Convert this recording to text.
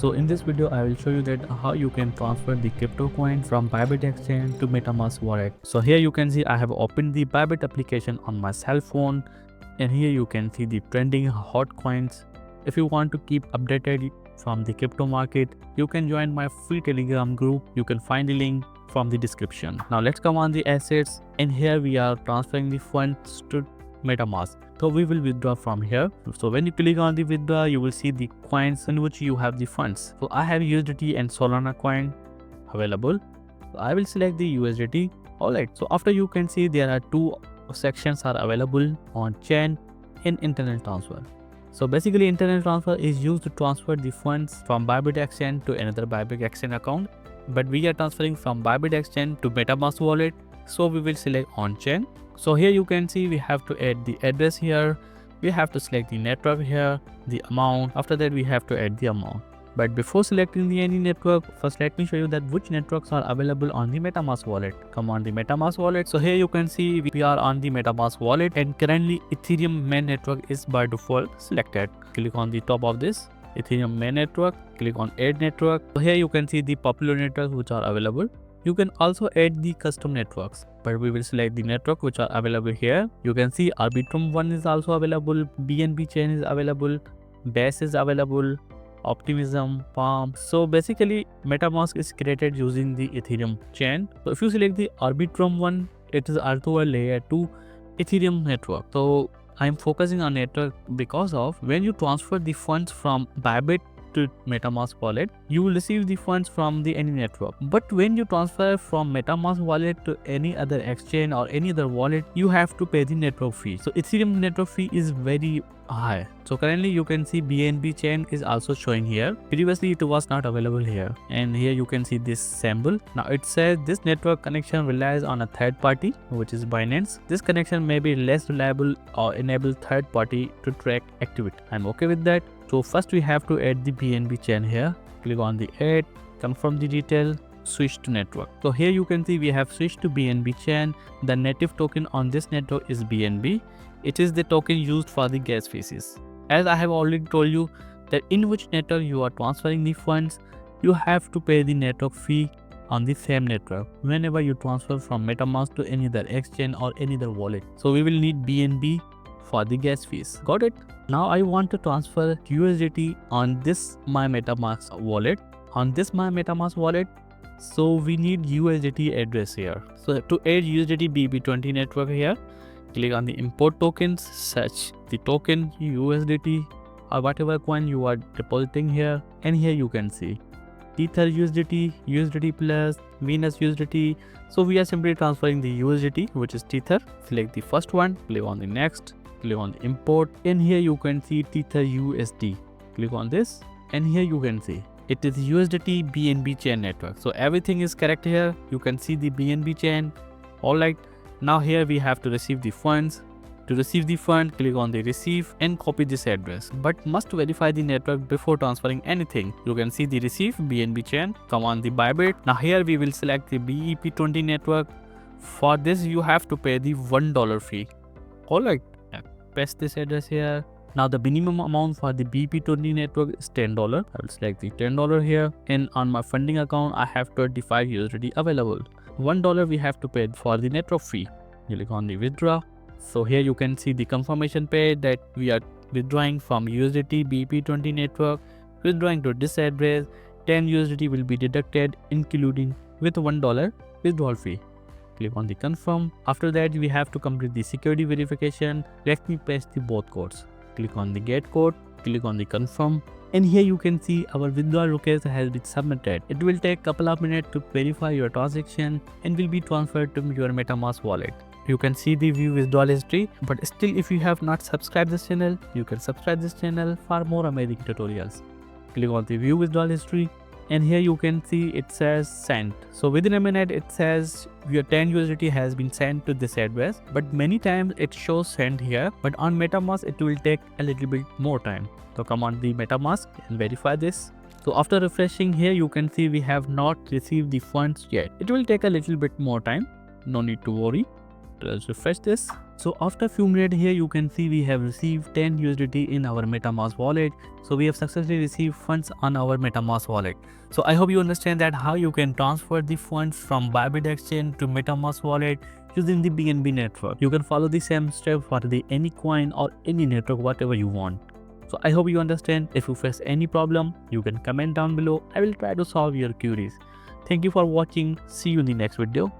So in this video, I will show you that how you can transfer the crypto coin from Bybit exchange to MetaMask wallet. So here you can see I have opened the Bybit application on my cell phone, and here you can see the trending hot coins. If you want to keep updated from the crypto market, you can join my free Telegram group. You can find the link from the description. Now let's come on the assets, and here we are transferring the funds to MetaMask. So we will withdraw from here. So when you click on the withdraw, you will see the coins in which you have the funds. So I have USDT and Solana coin available. So I will select the USDT. Alright, so after you can see there are two sections are available on chain and internet transfer. So basically internet transfer is used to transfer the funds from Bybit exchange to another Bybit exchange account. But we are transferring from Bybit exchange to MetaMask wallet. So we will select on chain. So here you can see we have to add the address here. We have to select the network here, the amount. After that we have to add the amount. But before selecting any network, first let me show you that which networks are available on the MetaMask wallet. Come on the MetaMask wallet. So here you can see we are on the MetaMask wallet, and currently Ethereum main network is by default selected. Click on the top of this Ethereum main network, click on add network. So here you can see the popular networks which are available. You can also add the custom networks, but we will select the network which are available here. You can see Arbitrum 1 is also available, BNB chain is available, Base is available, Optimism, Palm. So basically MetaMask is created using the Ethereum chain. So if you select the Arbitrum 1, it is also a layer 2 Ethereum network. So I'm focusing on network because of when you transfer the funds from Bybit to MetaMask wallet, you will receive the funds from the any network. But when you transfer from MetaMask wallet to any other exchange or any other wallet, you have to pay the network fee. So Ethereum network fee is very high. So currently you can see BNB chain is also showing here. Previously it was not available here, and here you can see this symbol. Now it says this network connection relies on a third party, which is Binance. This connection may be less reliable or enable third party to track activity. I'm okay with that. So first we have to add the BNB chain here. Click on the add, confirm the detail, switch to network. So here you can see we have switched to BNB chain. The native token on this network is BNB. It is the token used for the gas fees. As I have already told you that in which network you are transferring the funds, you have to pay the network fee on the same network whenever you transfer from MetaMask to any other exchange or any other wallet. So we will need BNB for the gas fees. Got it? Now I want to transfer USDT on this my MetaMask wallet. On this my MetaMask wallet, so we need USDT address here. So to add USDT BB20 network here, click on the import tokens, search the token USDT or whatever coin you are depositing here, and here you can see Tether USDT, USDT Plus, Venus USDT. So we are simply transferring the USDT, which is Tether. Select the first one, click on the next, click on the import, and here you can see Tether USD. Click on this, and here you can see it is USDT BNB chain network. So everything is correct here. You can see the BNB chain. Alright, now here we have to receive the funds. To receive the fund, click on the receive and copy this address, but must verify the network before transferring anything. You can see the receive BNB chain. Come on the Bybit. Now here we will select the BEP20 network. For this you have to pay the $1 fee. Alright, paste this address here. Now the minimum amount for the BP20 network is $10. I will select the $10 here, and on my funding account I have 25 USDT available. $1 we have to pay for the network fee. You click on the withdraw. So here you can see the confirmation page that we are withdrawing from USDT BP20 network, withdrawing to this address. 10 USDT will be deducted, including with $1 withdrawal fee. Click on the confirm. After that we have to complete the security verification. Let me paste the both codes. Click on the get code, click on the confirm, and here you can see our withdrawal request has been submitted. It will take a couple of minutes to verify your transaction and will be transferred to your MetaMask wallet. You can see the view withdrawal history, but still if you have not subscribed this channel, you can subscribe this channel for more amazing tutorials. Click on the view withdrawal history, and here you can see it says sent. So within a minute it says your 10 USDT has been sent to this address, but many times it shows sent here, but on MetaMask it will take a little bit more time. So come on the MetaMask and verify this. So after refreshing here you can see we have not received the funds yet. It will take a little bit more time. No need to worry. Let's refresh this. So after few minutes, here you can see we have received 10 USDT in our MetaMask wallet. So we have successfully received funds on our MetaMask wallet. So I hope you understand that how you can transfer the funds from Bybit exchange to MetaMask wallet using the BNB network. You can follow the same step for the any coin or any network, whatever you want. So I hope you understand. If you face any problem, you can comment down below. I will try to solve your queries. Thank you for watching. See you in the next video.